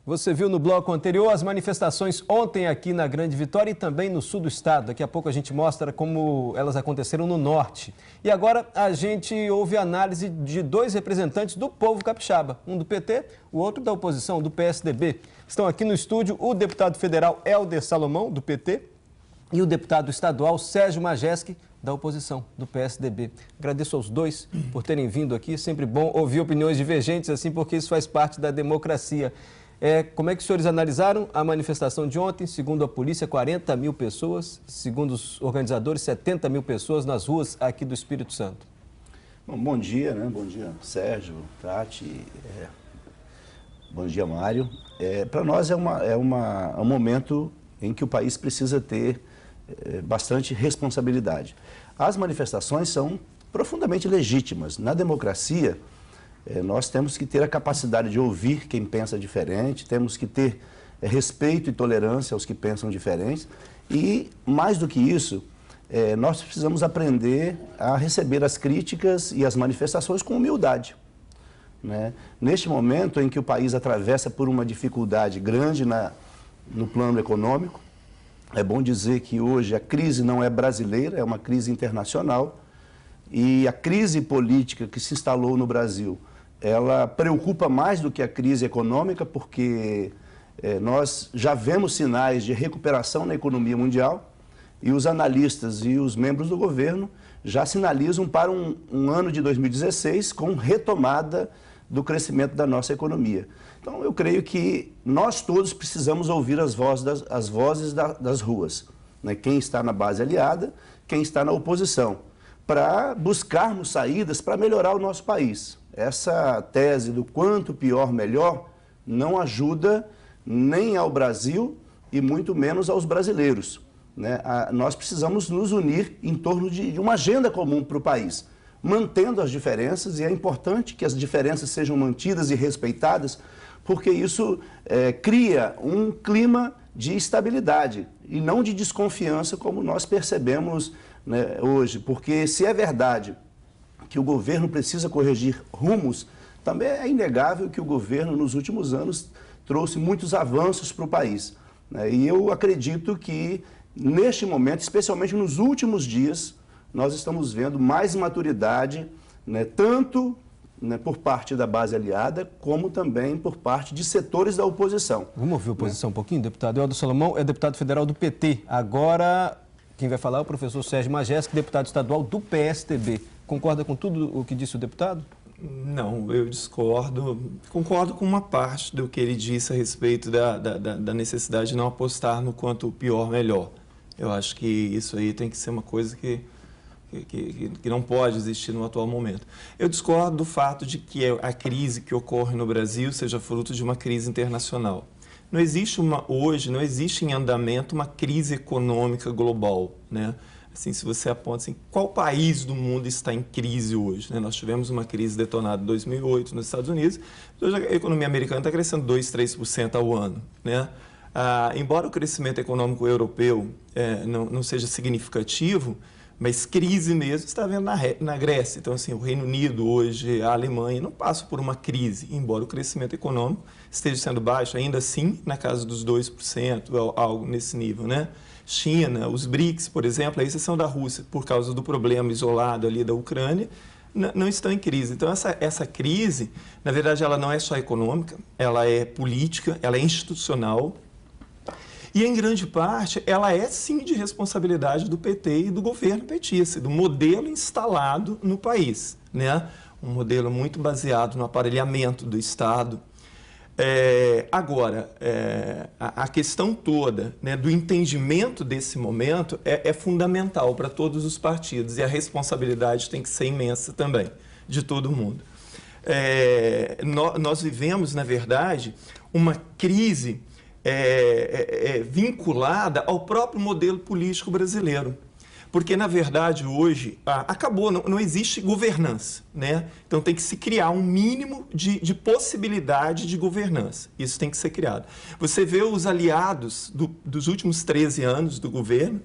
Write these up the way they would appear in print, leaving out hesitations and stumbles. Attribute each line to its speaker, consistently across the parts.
Speaker 1: Você viu no bloco anterior as manifestações ontem aqui na Grande Vitória e também no sul do estado. Daqui a pouco a gente mostra como elas aconteceram no norte. E agora a gente ouve a análise de dois representantes do povo capixaba. Um do PT, o outro da oposição, do PSDB. Estão aqui no estúdio o deputado federal Helder Salomão, do PT, e o deputado estadual Sérgio Majeski, da oposição, do PSDB. Agradeço aos dois por terem vindo aqui. É sempre bom ouvir opiniões divergentes assim, porque isso faz parte da democracia. Como é que os senhores analisaram a manifestação de ontem? Segundo a polícia, 40 mil pessoas. Segundo os organizadores, 70 mil pessoas nas ruas aqui do Espírito Santo.
Speaker 2: Bom dia, né? Bom dia, Sérgio, Tati. Bom dia, Mário. Para nós é um momento em que o país precisa ter bastante responsabilidade. As manifestações são profundamente legítimas. Na democracia, nós temos que ter a capacidade de ouvir quem pensa diferente, temos que ter respeito e tolerância aos que pensam diferentes e, mais do que isso, nós precisamos aprender a receber as críticas e as manifestações com humildade, né? Neste momento em que o país atravessa por uma dificuldade grande no plano econômico, é bom dizer que hoje a crise não é brasileira, é uma crise internacional e a crise política que se instalou no Brasil, ela preocupa mais do que a crise econômica, porque nós já vemos sinais de recuperação na economia mundial e os analistas e os membros do governo já sinalizam para um ano de 2016 com retomada do crescimento da nossa economia. Então, eu creio que nós todos precisamos ouvir as vozes das ruas, né? Quem está na base aliada, quem está na oposição, para buscarmos saídas para melhorar o nosso país. Essa tese do quanto pior, melhor, não ajuda nem ao Brasil e muito menos aos brasileiros, né? Nós precisamos nos unir em torno de uma agenda comum para o país, mantendo as diferenças, e é importante que as diferenças sejam mantidas e respeitadas, porque isso cria um clima de estabilidade e não de desconfiança, como nós percebemos, né, hoje. Porque se é verdade que o governo precisa corrigir rumos, também é inegável que o governo, nos últimos anos, trouxe muitos avanços para o país, né? E eu acredito que, neste momento, especialmente nos últimos dias, nós estamos vendo mais maturidade, né, tanto por parte da base aliada, como também por parte de setores da oposição.
Speaker 1: Vamos ouvir a oposição um pouquinho, deputado? Helder Salomão é deputado federal do PT. Agora, quem vai falar é o professor Sérgio Majeski, deputado estadual do PSDB. Concorda com tudo o que disse o deputado?
Speaker 3: Não, eu discordo. Concordo com uma parte do que ele disse a respeito da necessidade de não apostar no quanto pior, melhor. Eu acho que isso aí tem que ser uma coisa que não pode existir no atual momento. Eu discordo do fato de que a crise que ocorre no Brasil seja fruto de uma crise internacional. Hoje não existe em andamento uma crise econômica global, né? Assim, se você aponta assim, qual país do mundo está em crise hoje, né? Nós tivemos uma crise detonada em 2008 nos Estados Unidos, hoje a economia americana está crescendo 2%, 3% ao ano, né? Embora o crescimento econômico europeu não seja significativo, mas crise mesmo está havendo na Grécia. Então, assim, o Reino Unido hoje, a Alemanha, não passam por uma crise, embora o crescimento econômico esteja sendo baixo, ainda assim, na casa dos 2%, algo nesse nível, né? China, os BRICS, por exemplo, a exceção da Rússia, por causa do problema isolado ali da Ucrânia, não estão em crise. Então, essa crise, na verdade, ela não é só econômica, ela é política, ela é institucional. E, em grande parte, ela é, sim, de responsabilidade do PT e do governo petista, do modelo instalado no país, né? Um modelo muito baseado no aparelhamento do Estado. Agora, a questão toda, né, do entendimento desse momento é fundamental para todos os partidos, e a responsabilidade tem que ser imensa também, de todo mundo. Nós vivemos, na verdade, uma crise vinculada ao próprio modelo político brasileiro. Porque, na verdade, hoje, acabou, não existe governança, né? Então, tem que se criar um mínimo de possibilidade de governança. Isso tem que ser criado. Você vê os aliados dos últimos 13 anos do governo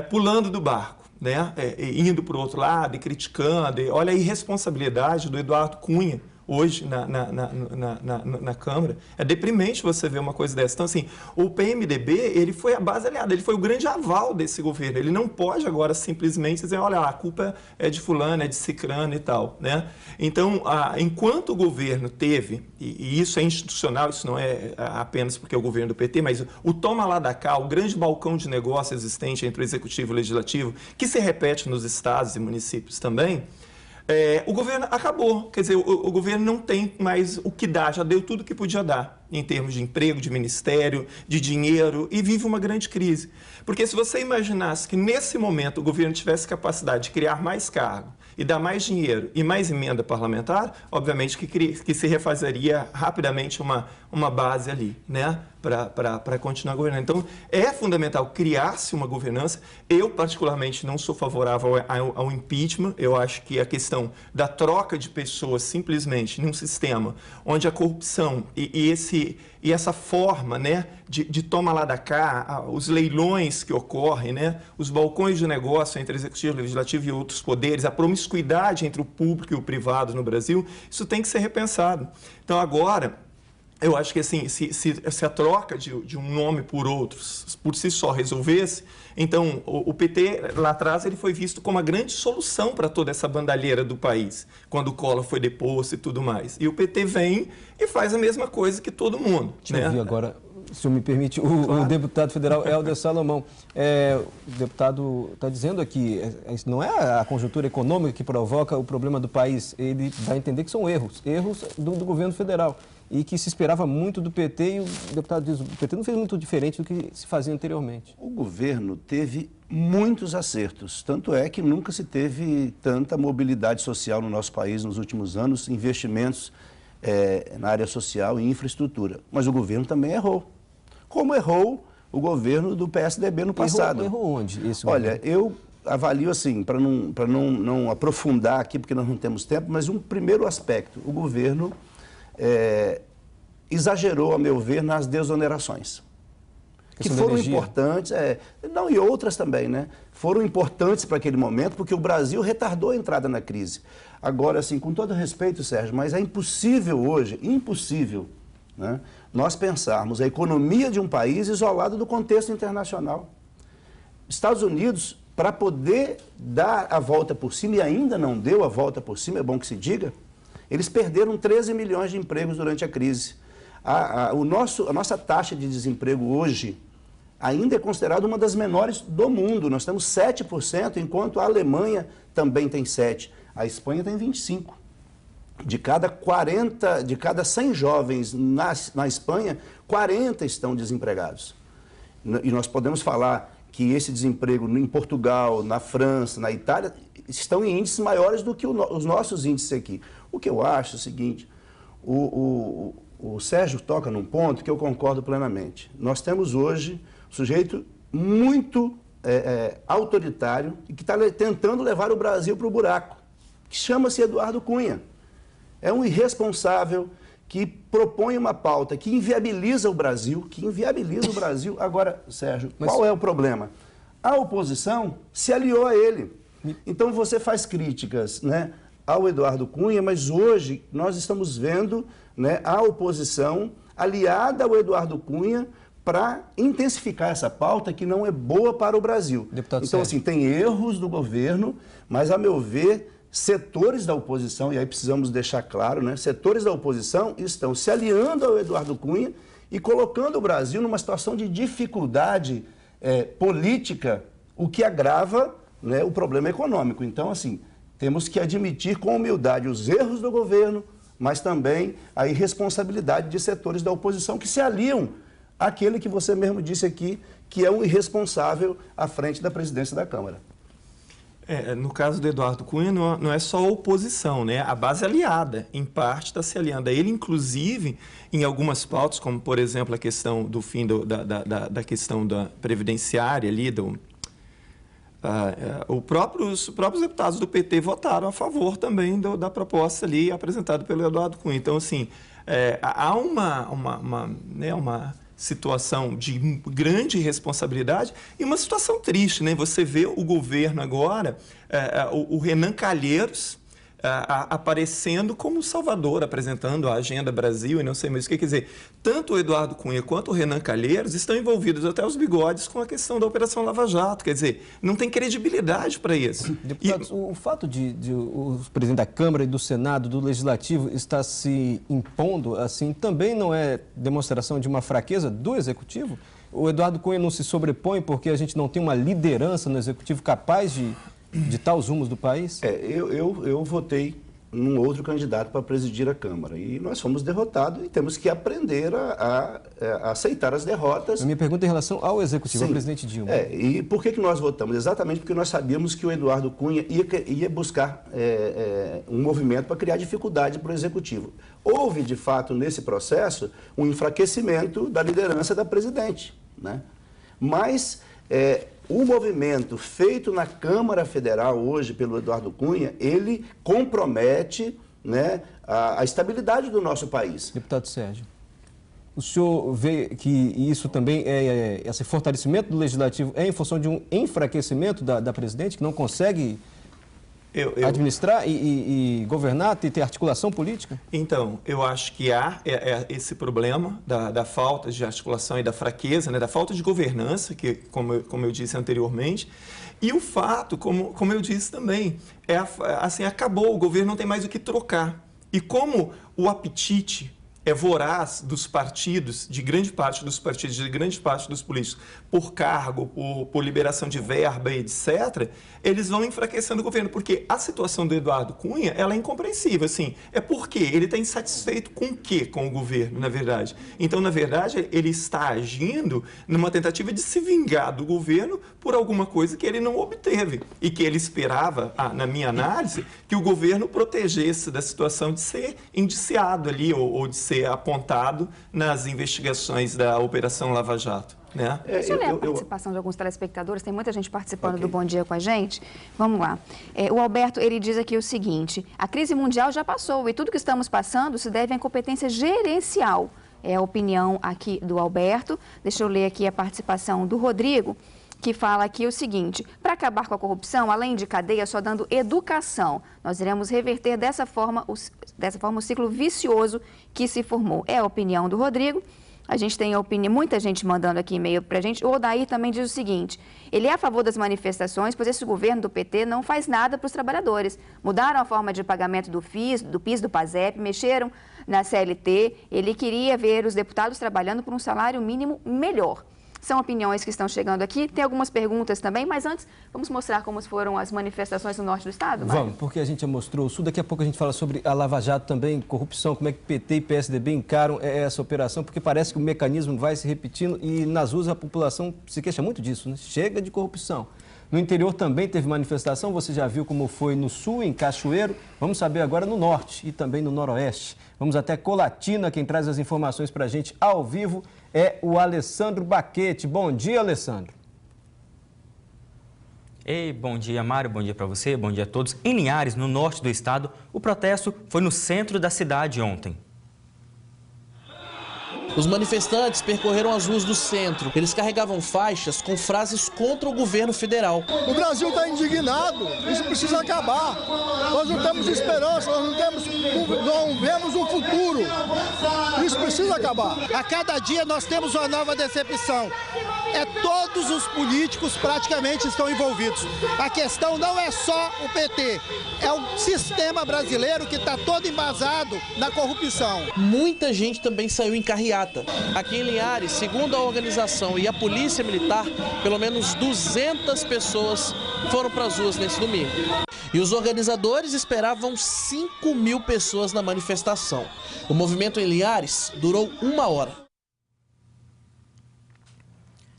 Speaker 3: pulando do barco, né? Indo para o outro lado e criticando. Olha a irresponsabilidade do Eduardo Cunha, hoje na Câmara. É deprimente você ver uma coisa dessa. Então, assim, o PMDB, ele foi a base aliada, ele foi o grande aval desse governo. Ele não pode agora simplesmente dizer, olha, a culpa é de fulano, é de cicrano e tal, né? Então, enquanto o governo teve, e isso é institucional, isso não é apenas porque é o governo do PT, mas o toma lá da cá, o grande balcão de negócio existente entre o Executivo e o Legislativo, que se repete nos estados e municípios também, o governo acabou. Quer dizer, o governo não tem mais o que dar, já deu tudo o que podia dar, em termos de emprego, de ministério, de dinheiro, e vive uma grande crise. Porque se você imaginasse que nesse momento o governo tivesse capacidade de criar mais cargo, e dar mais dinheiro e mais emenda parlamentar, obviamente que se refazeria rapidamente uma base ali, né, para continuar governando. Então, é fundamental criar-se uma governança. Eu, particularmente, não sou favorável ao impeachment. Eu acho que a questão da troca de pessoas, simplesmente, num sistema onde a corrupção e essa forma, né, de toma lá da cá, os leilões que ocorrem, né, os balcões de negócio entre executivo, legislativo e outros poderes, a promiscuidade entre o público e o privado no Brasil, isso tem que ser repensado. Então, agora, eu acho que assim, se a troca de um nome por outros, por si só, resolvesse, então o PT lá atrás ele foi visto como a grande solução para toda essa bandalheira do país, quando o Collor foi deposto e tudo mais. E o PT vem e faz a mesma coisa que todo mundo.
Speaker 1: Deixa eu ouvir agora, se me permite, o deputado federal Helder Salomão. O deputado está dizendo aqui, não é a conjuntura econômica que provoca o problema do país, ele vai entender que são erros do governo federal. E que se esperava muito do PT, e o deputado diz, o PT não fez muito diferente do que se fazia anteriormente.
Speaker 2: O governo teve muitos acertos, tanto é que nunca se teve tanta mobilidade social no nosso país nos últimos anos, investimentos na área social e infraestrutura. Mas o governo também errou, como errou o governo do PSDB no passado.
Speaker 1: Errou onde esse
Speaker 2: governo?
Speaker 1: Olha,
Speaker 2: eu avalio assim, para não aprofundar aqui, porque nós não temos tempo, mas um primeiro aspecto, o governo exagerou, a meu ver, nas desonerações. Que foram importantes, e outras também, né? Foram importantes para aquele momento, porque o Brasil retardou a entrada na crise. Agora, assim, com todo respeito, Sérgio, mas é impossível hoje, né, nós pensarmos a economia de um país isolado do contexto internacional. Estados Unidos, para poder dar a volta por cima, e ainda não deu a volta por cima, é bom que se diga, eles perderam 13 milhões de empregos durante a crise. A nossa taxa de desemprego hoje ainda é considerada uma das menores do mundo. Nós temos 7%, enquanto a Alemanha também tem 7%. A Espanha tem 25%. De cada 100 jovens na Espanha, 40 estão desempregados. E nós podemos falar que esse desemprego em Portugal, na França, na Itália, estão em índices maiores do que os nossos índices aqui. O que eu acho é o seguinte, o Sérgio toca num ponto que eu concordo plenamente. Nós temos hoje um sujeito muito autoritário e que está tentando levar o Brasil para o buraco, que chama-se Eduardo Cunha. É um irresponsável que propõe uma pauta que inviabiliza o Brasil, Agora, Sérgio, qual é o problema? A oposição se aliou a ele. Então você faz críticas, né, ao Eduardo Cunha, mas hoje nós estamos vendo, né, a oposição aliada ao Eduardo Cunha para intensificar essa pauta que não é boa para o Brasil.
Speaker 1: Deputado
Speaker 2: então,
Speaker 1: Sérgio,
Speaker 2: assim, tem erros do governo, mas, a meu ver, setores da oposição, e aí precisamos deixar claro, né, setores da oposição estão se aliando ao Eduardo Cunha e colocando o Brasil numa situação de dificuldade política, o que agrava, né, o problema econômico. Então, assim, temos que admitir com humildade os erros do governo, mas também a irresponsabilidade de setores da oposição que se aliam àquele que você mesmo disse aqui, que é um irresponsável à frente da presidência da Câmara.
Speaker 3: No caso do Eduardo Cunha, não é só a oposição, né? A base aliada, em parte, está se aliando a ele, inclusive, em algumas pautas, como, por exemplo, a questão do fim da questão da previdenciária ali, os próprios deputados do PT votaram a favor também da proposta ali apresentada pelo Eduardo Cunha. Então, assim, há uma situação de grande responsabilidade e uma situação triste, né? Você vê o governo agora, o Renan Calheiros aparecendo como Salvador, apresentando a Agenda Brasil e não sei mais o que. Quer dizer, tanto o Eduardo Cunha quanto o Renan Calheiros estão envolvidos até os bigodes com a questão da Operação Lava Jato. Quer dizer, não tem credibilidade para isso.
Speaker 1: Deputados, o fato de o presidente da Câmara e do Senado, do Legislativo, estar se impondo assim, também não é demonstração de uma fraqueza do Executivo? O Eduardo Cunha não se sobrepõe porque a gente não tem uma liderança no Executivo capaz de ditar os rumos do país?
Speaker 2: Eu votei num outro candidato para presidir a Câmara e nós fomos derrotados e temos que aprender a aceitar as derrotas.
Speaker 1: A minha pergunta é em relação ao Executivo, ao presidente Dilma.
Speaker 2: E por que nós votamos? Exatamente porque nós sabíamos que o Eduardo Cunha ia buscar um movimento para criar dificuldade para o Executivo. Houve, de fato, nesse processo, um enfraquecimento da liderança da presidente, né? Mas o movimento feito na Câmara Federal hoje pelo Eduardo Cunha, ele compromete, né, a estabilidade do nosso país.
Speaker 1: Deputado Sérgio, o senhor vê que isso também esse fortalecimento do Legislativo é em função de um enfraquecimento da presidente, que não consegue administrar e governar, ter articulação política?
Speaker 3: Então, eu acho que há esse problema da falta de articulação e da fraqueza, né, da falta de governança, que, como eu disse anteriormente, e o fato, como eu disse também, assim, acabou, o governo não tem mais o que trocar. E como o apetite é voraz dos partidos, de grande parte dos partidos, de grande parte dos políticos, por cargo, por liberação de verba, etc., eles vão enfraquecendo o governo, porque a situação do Eduardo Cunha, ela é incompreensível, assim, é porque ele está insatisfeito com o quê com o governo, na verdade? Então, na verdade, ele está agindo numa tentativa de se vingar do governo por alguma coisa que ele não obteve e que ele esperava, na minha análise, que o governo protegesse da situação de ser indiciado ali ou de ser apontado nas investigações da Operação Lava Jato. Né?
Speaker 4: Deixa eu ler a participação de alguns telespectadores, tem muita gente participando do Bom Dia com a gente. Vamos lá. O Alberto, ele diz aqui o seguinte: a crise mundial já passou e tudo que estamos passando se deve à incompetência gerencial. É a opinião aqui do Alberto. Deixa eu ler aqui a participação do Rodrigo, que fala aqui o seguinte: para acabar com a corrupção, além de cadeia, só dando educação, nós iremos reverter dessa forma o ciclo vicioso que se formou. É a opinião do Rodrigo. A gente tem a opinião, muita gente mandando aqui e-mail para a gente. O Odair também diz o seguinte: ele é a favor das manifestações, pois esse governo do PT não faz nada para os trabalhadores. Mudaram a forma de pagamento do PIS, do PASEP, mexeram na CLT. Ele queria ver os deputados trabalhando por um salário mínimo melhor. São opiniões que estão chegando aqui. Tem algumas perguntas também, mas antes, vamos mostrar como foram as manifestações no norte do estado, Mário?
Speaker 1: Vamos, porque a gente já mostrou o sul. Daqui a pouco a gente fala sobre a Lava Jato também, corrupção, como é que PT e PSDB encaram essa operação, porque parece que o mecanismo vai se repetindo e nas ruas a população se queixa muito disso, né? Chega de corrupção. No interior também teve manifestação, você já viu como foi no sul, em Cachoeiro. Vamos saber agora no norte e também no noroeste. Vamos até Colatina, quem traz as informações para a gente ao vivo é o Alessandro Baquete. Bom dia, Alessandro.
Speaker 5: Ei, bom dia, Mário, bom dia para você, bom dia a todos. Em Linhares, no norte do estado, o protesto foi no centro da cidade ontem.
Speaker 6: Os manifestantes percorreram as ruas do centro. Eles carregavam faixas com frases contra o governo federal.
Speaker 7: O Brasil está indignado, isso precisa acabar. Nós não temos esperança, nós não vemos um futuro. Isso precisa acabar. A cada dia nós temos uma nova decepção. Todos os políticos praticamente estão envolvidos. A questão não é só o PT, é o sistema brasileiro que está todo embasado na corrupção.
Speaker 6: Muita gente também saiu em carreata. Aqui em Linhares, segundo a organização e a Polícia Militar, pelo menos 200 pessoas foram para as ruas nesse domingo. E os organizadores esperavam 5.000 pessoas na manifestação. O movimento em Linhares durou 1 hora.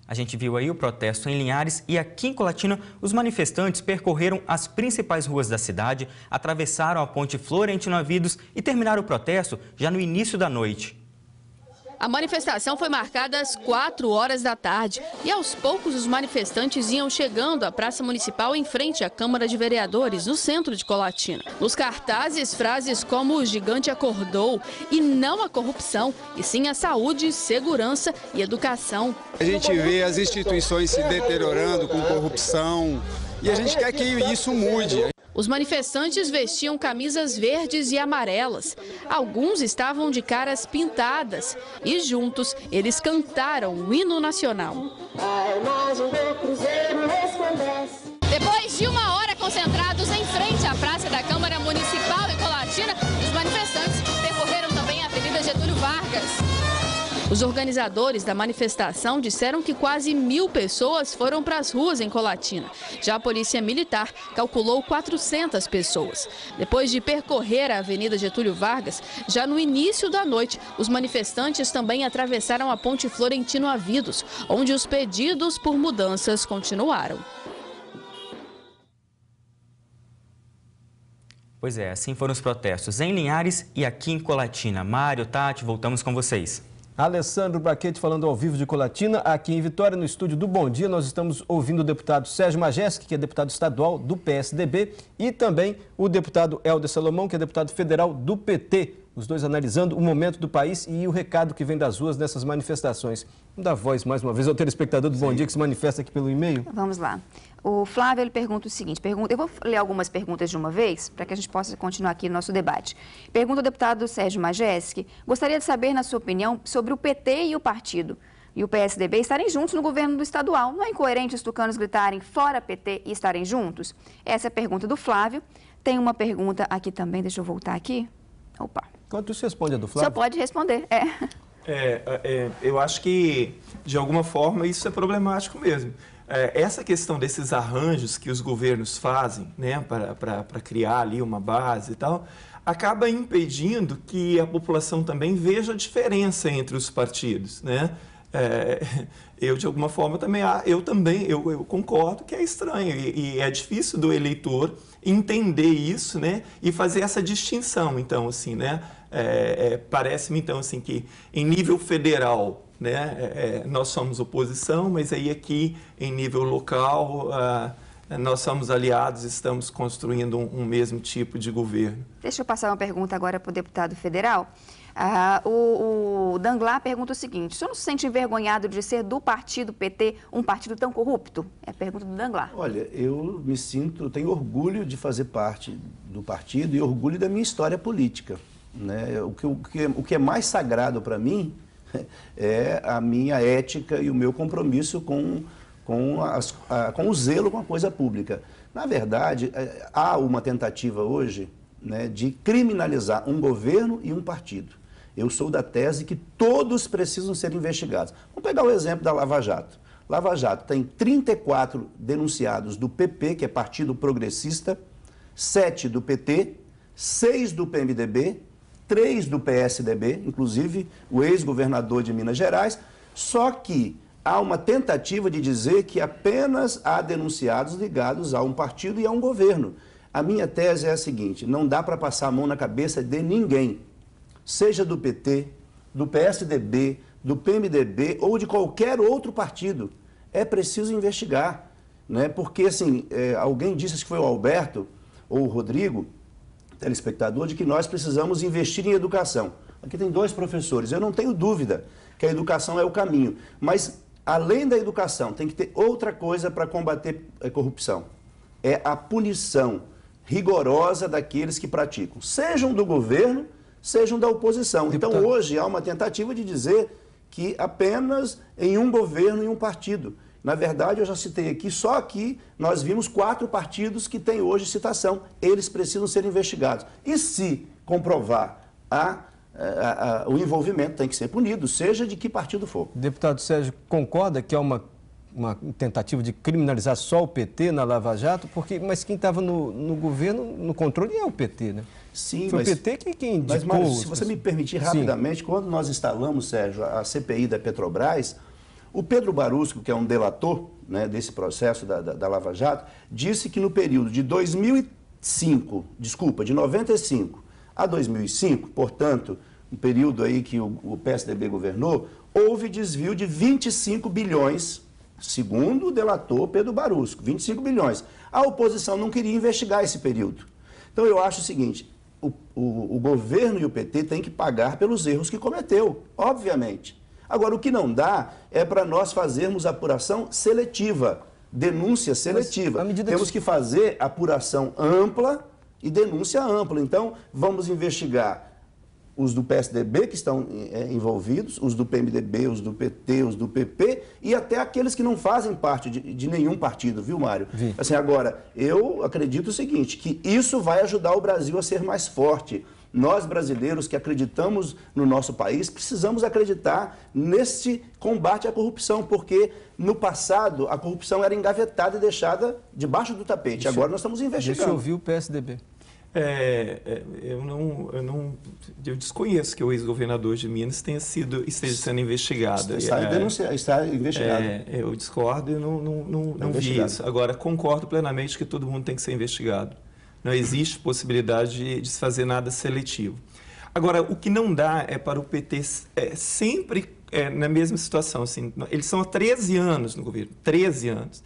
Speaker 5: A gente viu aí o protesto em Linhares e aqui em Colatina, os manifestantes percorreram as principais ruas da cidade, atravessaram a ponte Florentino Avidos e terminaram o protesto já no início da noite.
Speaker 8: A manifestação foi marcada às 4 horas da tarde e aos poucos os manifestantes iam chegando à Praça Municipal em frente à Câmara de Vereadores, no centro de Colatina. Nos cartazes, frases como "o gigante acordou" e não a corrupção, e sim a saúde, segurança e educação.
Speaker 9: A gente vê as instituições se deteriorando com corrupção e a gente quer que isso mude.
Speaker 8: Os manifestantes vestiam camisas verdes e amarelas. Alguns estavam de caras pintadas e juntos eles cantaram o hino nacional.
Speaker 9: A imagem do Cruzeiro resplandece.
Speaker 8: Depois de 1 hora concentrados em frente à Praça da Câmara Municipal em Colatina, os manifestantes percorreram também a Avenida Getúlio Vargas. Os organizadores da manifestação disseram que quase 1000 pessoas foram para as ruas em Colatina. Já a Polícia Militar calculou 400 pessoas. Depois de percorrer a Avenida Getúlio Vargas, já no início da noite, os manifestantes também atravessaram a Ponte Florentino Avidos, onde os pedidos por mudanças continuaram.
Speaker 5: Pois é, assim foram os protestos em Linhares e aqui em Colatina. Mário, Tati, voltamos com vocês.
Speaker 1: Alessandro Brachetti falando ao vivo de Colatina, aqui em Vitória, no estúdio do Bom Dia. Nós estamos ouvindo o deputado Sérgio Majeski, que é deputado estadual do PSDB, e também o deputado Helder Salomão, que é deputado federal do PT. Os dois analisando o momento do país e o recado que vem das ruas nessas manifestações. Vamos dar voz mais uma vez ao telespectador do Bom Dia que se manifesta aqui pelo e-mail.
Speaker 4: Vamos lá. O Flávio ele pergunta o seguinte, eu vou ler algumas perguntas de uma vez, para que a gente possa continuar aqui no nosso debate. Pergunta ao deputado Sérgio Majeski, gostaria de saber, na sua opinião, sobre o PT e o partido e o PSDB estarem juntos no governo do estadual. Não é incoerente os tucanos gritarem fora PT e estarem juntos? Essa é a pergunta do Flávio. Tem uma pergunta aqui também, deixa eu voltar aqui. Opa.
Speaker 1: Enquanto isso, responde a do Flávio.
Speaker 4: Só pode responder,
Speaker 3: eu acho que, de alguma forma, isso é problemático mesmo. Essa questão desses arranjos que os governos fazem, né, para criar ali uma base e tal, acaba impedindo que a população também veja a diferença entre os partidos, né? Eu, de alguma forma, eu concordo que é estranho e é difícil do eleitor entender isso, né, e fazer essa distinção. Então, assim, né, parece-me, então, assim, que em nível federal, né, nós somos oposição, mas aí aqui, em nível local, nós somos aliados, estamos construindo um mesmo tipo de governo.
Speaker 4: Deixa eu passar uma pergunta agora para o deputado federal. O Danglars pergunta o seguinte, o senhor não se sente envergonhado de ser do partido PT um partido tão corrupto? É a pergunta do Danglars.
Speaker 2: Olha, eu tenho orgulho de fazer parte do partido e orgulho da minha história política, né? O que é mais sagrado para mim é a minha ética e o meu compromisso com o zelo com a coisa pública. Na verdade, há uma tentativa hoje, né, de criminalizar um governo e um partido. Eu sou da tese que todos precisam ser investigados. Vamos pegar o exemplo da Lava Jato. Lava Jato tem 34 denunciados do PP, que é Partido Progressista, 7 do PT, 6 do PMDB, 3 do PSDB, inclusive o ex-governador de Minas Gerais, só que há uma tentativa de dizer que apenas há denunciados ligados a um partido e a um governo. A minha tese é a seguinte, não dá para passar a mão na cabeça de ninguém, seja do PT, do PSDB, do PMDB ou de qualquer outro partido. É preciso investigar, né? Porque, assim, alguém disse, acho que foi o Alberto ou o Rodrigo, telespectador, de que nós precisamos investir em educação. Aqui tem 2 professores, eu não tenho dúvida que a educação é o caminho, mas além da educação tem que ter outra coisa para combater a corrupção. É a punição rigorosa daqueles que praticam, sejam do governo, sejam da oposição. Então, hoje há uma tentativa de dizer que apenas em um governo e um partido. Na verdade, eu já citei aqui, só aqui nós vimos 4 partidos que têm hoje citação. Eles precisam ser investigados. E se comprovar o envolvimento, tem que ser punido, seja de que partido for.
Speaker 1: Deputado Sérgio, concorda que há uma tentativa de criminalizar só o PT na Lava Jato? Mas quem estava no governo, no controle, é o PT, né?
Speaker 2: Sim,
Speaker 1: foi o PT quem indicou...
Speaker 2: Mas, Mário, se você me permitir rapidamente, quando nós instalamos, Sérgio, a CPI da Petrobras, o Pedro Barusco, que é um delator, né, desse processo da Lava Jato, disse que no período de 95 a 2005, portanto, um período aí que o PSDB governou, houve desvio de 25 bilhões, segundo o delator Pedro Barusco, 25 bilhões. A oposição não queria investigar esse período. Então, eu acho o seguinte, o governo e o PT têm que pagar pelos erros que cometeu, obviamente. Agora, o que não dá é para nós fazermos apuração seletiva. denúncia seletiva. Temos que fazer apuração ampla e denúncia ampla. Então, vamos investigar os do PSDB que estão envolvidos, os do PMDB, os do PT, os do PP e até aqueles que não fazem parte de nenhum partido, viu, Mário? Assim, agora, eu acredito o seguinte, que isso vai ajudar o Brasil a ser mais forte. Nós, brasileiros que acreditamos no nosso país, precisamos acreditar nesse combate à corrupção, porque no passado a corrupção era engavetada e deixada debaixo do tapete. Agora nós estamos investigando.
Speaker 1: Deixa eu ouvir o PSDB.
Speaker 3: Eu desconheço que o ex-governador de Minas esteja sendo investigado.
Speaker 2: Está investigado.
Speaker 3: Eu discordo e não vi isso. Agora, concordo plenamente que todo mundo tem que ser investigado. Não existe possibilidade de se fazer nada seletivo. Agora, o que não dá é para o PT sempre na mesma situação. Assim, eles são há 13 anos no governo, 13 anos.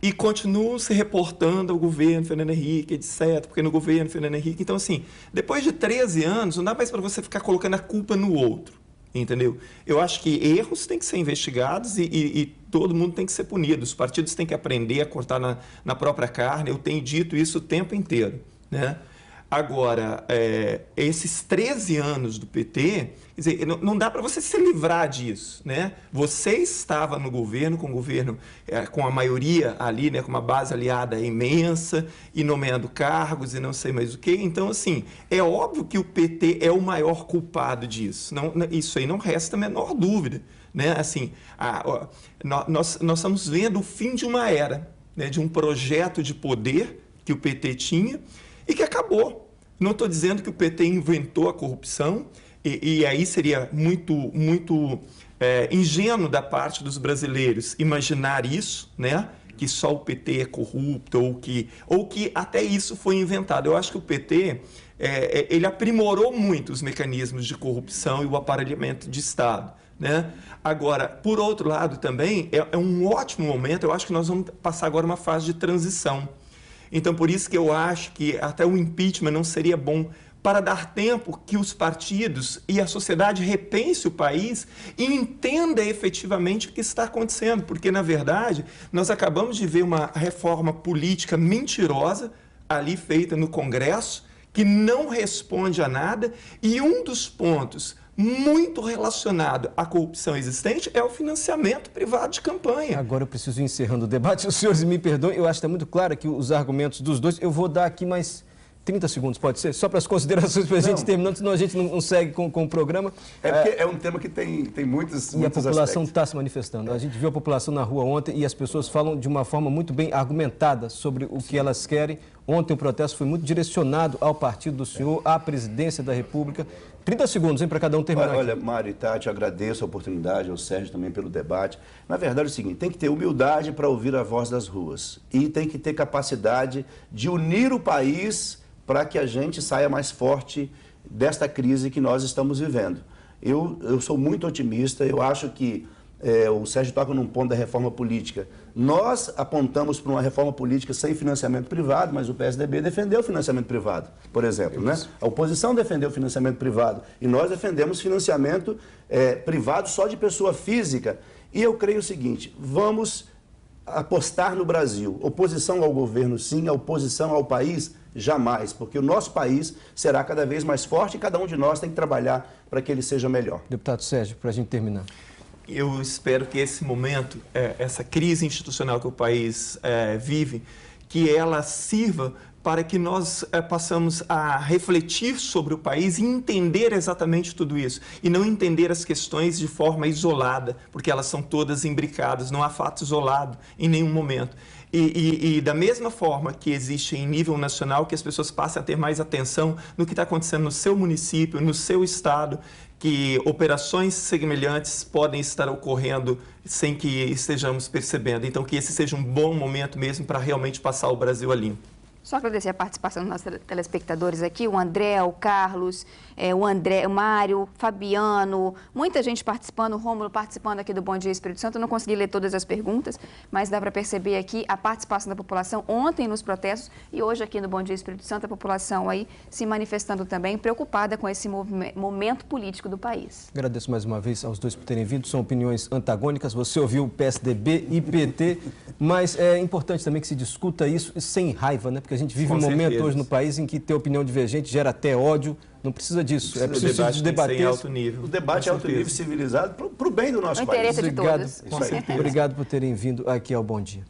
Speaker 3: E continuam se reportando ao governo Fernando Henrique, etc., porque no governo Fernando Henrique... Então, assim, depois de 13 anos, não dá mais para você ficar colocando a culpa no outro, entendeu? Eu acho que erros têm que ser investigados e todo mundo tem que ser punido. Os partidos têm que aprender a cortar na própria carne. Eu tenho dito isso o tempo inteiro, né? Agora, esses 13 anos do PT, quer dizer, não dá para você se livrar disso, né? Você estava no governo, com a maioria ali, né, com uma base aliada imensa, e nomeando cargos e não sei mais o quê. Então, assim, é óbvio que o PT é o maior culpado disso. Isso aí não resta a menor dúvida, né? Assim, nós estamos vendo o fim de uma era, né, de um projeto de poder que o PT tinha e que acabou. Não estou dizendo que o PT inventou a corrupção, e aí seria muito ingênuo da parte dos brasileiros imaginar isso, né? Que só o PT é corrupto ou que até isso foi inventado. Eu acho que o PT ele aprimorou muito os mecanismos de corrupção e o aparelhamento de Estado, né? Agora, por outro lado também, é um ótimo momento, eu acho que nós vamos passar agora uma fase de transição. Então, por isso que eu acho que até o impeachment não seria bom para dar tempo que os partidos e a sociedade repense o país e entenda efetivamente o que está acontecendo. Porque, na verdade, nós acabamos de ver uma reforma política mentirosa ali feita no Congresso, que não responde a nada, e um dos pontos muito relacionado à corrupção existente é o financiamento privado de campanha.
Speaker 1: Agora eu preciso ir encerrando o debate. Os senhores me perdoem, eu acho que está muito claro aqui os argumentos dos dois. Eu vou dar aqui mais 30 segundos, pode ser? Só para as considerações para a gente terminando, senão a gente não segue com o programa.
Speaker 2: Porque é um tema que tem muitos
Speaker 1: E a população está se manifestando. A gente viu a população na rua ontem e as pessoas falam de uma forma muito bem argumentada sobre o que elas querem. Ontem o protesto foi muito direcionado ao partido do senhor, à presidência da República. 30 segundos, hein, para cada um terminar.
Speaker 2: Olha, Mário e Tati, agradeço a oportunidade, ao Sérgio também pelo debate. Na verdade é o seguinte, tem que ter humildade para ouvir a voz das ruas e tem que ter capacidade de unir o país para que a gente saia mais forte desta crise que nós estamos vivendo. Eu sou muito otimista, eu acho que o Sérgio toca num ponto da reforma política. Nós apontamos para uma reforma política sem financiamento privado, mas o PSDB defendeu o financiamento privado, por exemplo, né? A oposição defendeu o financiamento privado e nós defendemos financiamento privado só de pessoa física. E eu creio o seguinte, vamos apostar no Brasil. Oposição ao governo, sim, oposição ao país, jamais, porque o nosso país será cada vez mais forte e cada um de nós tem que trabalhar para que ele seja melhor.
Speaker 1: Deputado Sérgio, para a gente terminar.
Speaker 3: Eu espero que esse momento, essa crise institucional que o país vive, que ela sirva para que nós possamos a refletir sobre o país e entender exatamente tudo isso. E não entender as questões de forma isolada, porque elas são todas imbricadas, não há fato isolado em nenhum momento. E da mesma forma que existe em nível nacional, que as pessoas passem a ter mais atenção no que está acontecendo no seu município, no seu estado, que operações semelhantes podem estar ocorrendo sem que estejamos percebendo. Então, que esse seja um bom momento mesmo para realmente passar o Brasil a limpo.
Speaker 4: Só agradecer a participação dos nossos telespectadores aqui, o André, o Carlos, o Mário, Fabiano, muita gente participando, o Rômulo participando aqui do Bom Dia Espírito Santo. Eu não consegui ler todas as perguntas, mas dá para perceber aqui a participação da população ontem nos protestos e hoje aqui no Bom Dia Espírito Santo, a população aí se manifestando também, preocupada com esse momento político do país.
Speaker 1: Agradeço mais uma vez aos dois por terem vindo, são opiniões antagônicas. Você ouviu PSDB e PT. Mas é importante também que se discuta isso sem raiva, né? Porque a gente vive um momento hoje no país em que ter opinião divergente gera até ódio. Não precisa disso. É preciso debater.
Speaker 3: Em alto nível.
Speaker 2: O debate é alto nível, civilizado, para o bem do nosso país.
Speaker 4: O interesse de todos.
Speaker 1: Obrigado por terem vindo aqui ao Bom Dia.